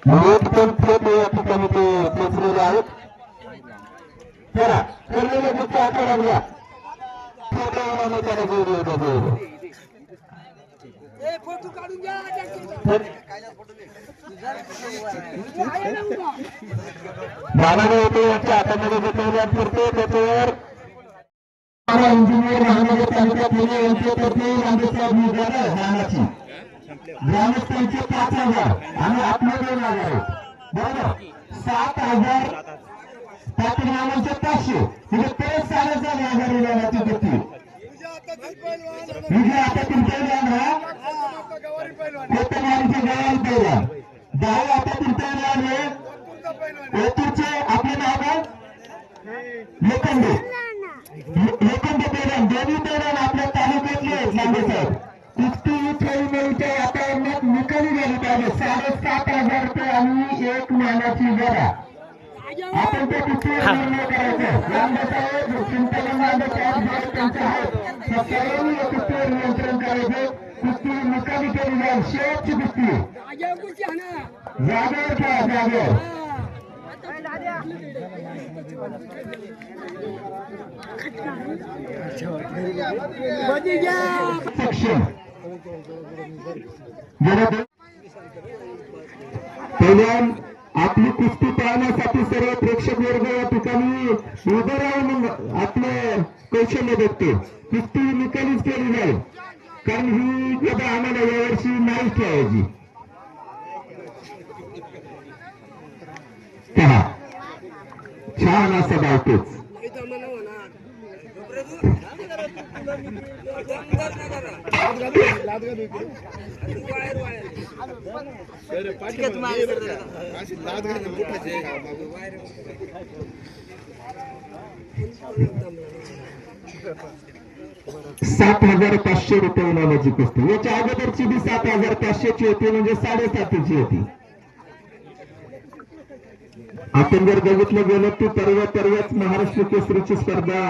या ठिकाणी ते पोचलेले आहेत. चला खेळलेले कुठे आता लागल्या त्याला जोडले होते. बालाने होते यांच्या हातामध्ये जे कल्याण करते त्याच्यावर इंजिनियर महानगर तालुक्यात यांच्यातर्फे रामदेवसाहेब मुलगाडे नानाची ग्रामस्थांचे 5,000 आणि आतमध्ये 2,000 बरोबर 7,000 पाटील नानांचे 500 म्हणजे ते 6,000 नानाची गती म्हणजे आता तुमच्या हा कोतवालीचे गवारी पैलवान 10 आता तुमच्या आले ओतूरचे आपले नाव आहे लोखंडे पैलवान दोन्ही पैलवान आपल्या तालुक्यातले लांबे साहेब कुस्ती खेळीमेळीच्या वातावरणात निकाली झाली पाहिजे. 7,500 रुपये आणि 1 नाण्याची जरा आपण ते कुस्तीवर निर्णय करायचं. लांबे साहेब चिंतन त्यांचे आहेत सर्वांनी या कुस्तीवर नियंत्रण करायचे. कुस्ती निकाली केली जाईल. शेवटची कुस्ती जागेवर खेळा जागेवर पहिल्यान आपली कुस्ती पाहण्यासाठी सर्व प्रेक्षक वर्ग या ठिकाणी उभं राहून आपलं कौशल्य बघतो. कुस्ती निकालीच केली जाईल कारण ही गदा आम्हाला यावर्षी नाही खेळायची. छान असं धावतोच ₹7,500 इनामाची कुस्ती. याच्या अगोदरची बी 7,500ची होती म्हणजे 7,500ची होती. आपण जर बघितलं गेलं की परवाच महाराष्ट्र केसरीची स्पर्धा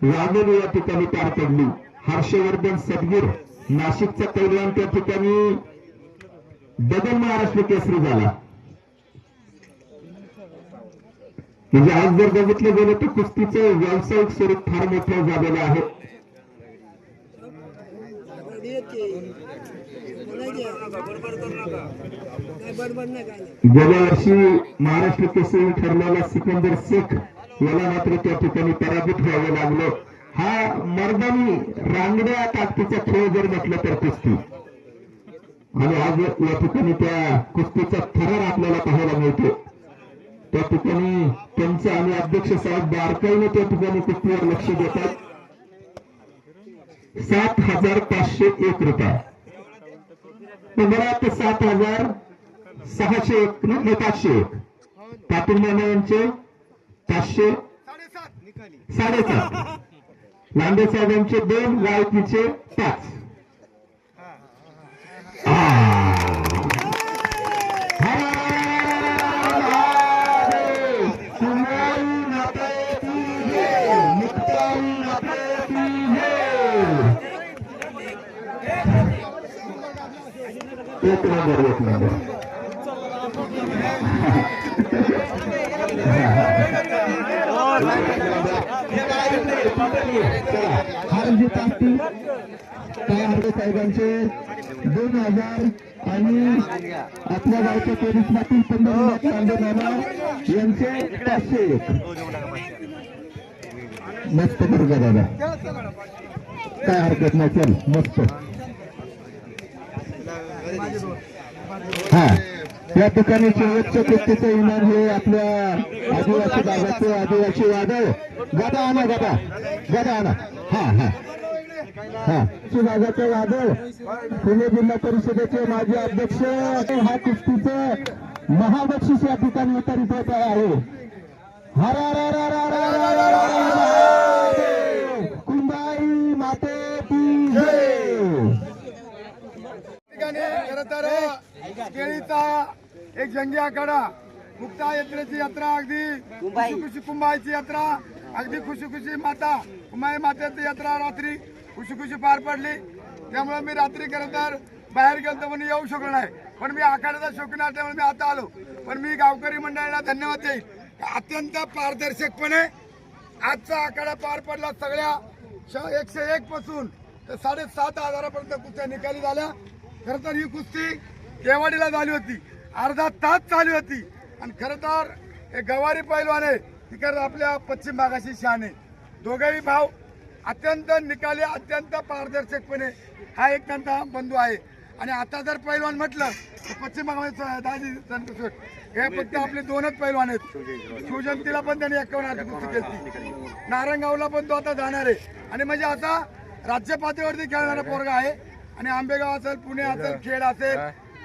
वाघोली या ठिकाणी पार पडली. हर्षवर्धन सदगीर नाशिकचा पैलवान त्या ठिकाणी डबल महाराष्ट्र केसरी झाला. म्हणजे आज जर बघितलं गेलं तर कुस्तीचं व्यावसायिक स्वरूप फार मोठं झालेलं आहे. गेल्या वर्षी महाराष्ट्र केसरी ठरलेला सिकंदर शेख याला मात्र त्या ठिकाणी पराभूत व्हावं लागलं. हा मर्दानी रांगड्या ताकदीचा खेळ जर म्हटलं तर कुस्ती आणि आज या ठिकाणी त्या कुस्तीचा थरार आपल्याला पाहायला मिळतो. त्या ठिकाणी त्यांचे आणि अध्यक्ष साहेब बारकाईने त्या ठिकाणी कुस्तीवर लक्ष देतात. 7,501 रुपये बरात 7,601 501 पाटील मामा यांचे 500 7.5 लांडे साहेबांचे 2 गायकीचे 5. एक नंबर हारजीत असतील काय साहेबांचे 2,000 आणि आपल्या गावच्या पोलीस पाटील पंढरीनाथ तांबे नाना यांचे 501. मस्त बरोबर दादा काय हरकत नाही. चल मस्त. हा या ठिकाणी शेवटच्या कुस्तीचं इनाम हे आपल्या आदिवासी भागाचे आदिवासी वादळ गदा आणा गदा आणा. हा हा हा भागाचे वादळ पुणे जिल्हा परिषदेचे माजी अध्यक्ष हा कुस्तीचं महाबक्षीस या ठिकाणी वितरित होत आहे. कुंभाई माते की जय. खरं तर केळीचा एक जंगी आखाडा मुक्ता यात्रेची यात्रा अगदी खुशी कुंभाईची यात्रा अगदी खुशी माता कुंभाई मातेची यात्रा रात्री खुशी पार पडली. त्यामुळे मी रात्री खरं तर बाहेर गेलो म्हणून येऊ शकलो नाही, पण मी आखाड्याचा शौकीन असल्यामुळे मी आता आलो. पण मी गावकरी मंडळाला धन्यवाद देईल. अत्यंत पारदर्शकपणे आजचा आखाडा पार पडला. सगळ्या 101 पासून तर 7,500 कुस्त्या निकाली झाल्या. खरं तर ही कुस्ती केवाडीला झाली होती, अर्धा तास चालू होती. आणि खरं तर हे गवारी पैलवान आहे, तिकडे आपल्या पश्चिम भागाशी शान आहे. दोघेही भाव अत्यंत निकाली, अत्यंत पारदर्शकपणे हा एक त्यांचा बंधू आहे. आणि आता जर पैलवान म्हटलं तर पश्चिम भागामध्ये दाजी संतोष हे फक्त आपले 2च पैलवान आहेत. शिवजयंतीला पण त्यांनी 51 कुस्ती केली, नारायणगावला पण तो आता जाणार आहे. आणि म्हणजे आता राज्य पातळीवरती खेळणारा पोरगा आहे. आणि आंबेगाव असेल, पुणे असेल, खेड असेल,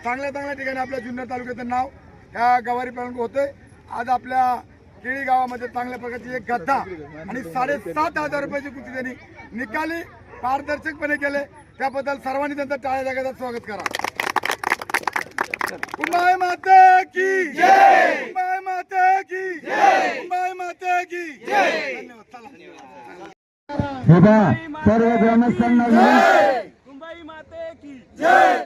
चांगल्या चांगल्या ठिकाणी आपल्या जुन्नर तालुक्याचं नाव ह्या गवारी पैलवान होतंय. आज आपल्या केळी गावामध्ये चांगल्या प्रकारची एक गद्दा आणि 7,500 रुपयाची कुस्ती त्यांनी निकाली पारदर्शकपणे केले. त्याबद्दल सर्वांनी त्यांचं टाळ्या जागेचं स्वागत करा. कुंभाई माते की जय, कुंभाई माते की जय, कुंभाई माते की जय. धन्यवाद. चला सर्व ग्रामस्थांना कुंभाई माते की जय.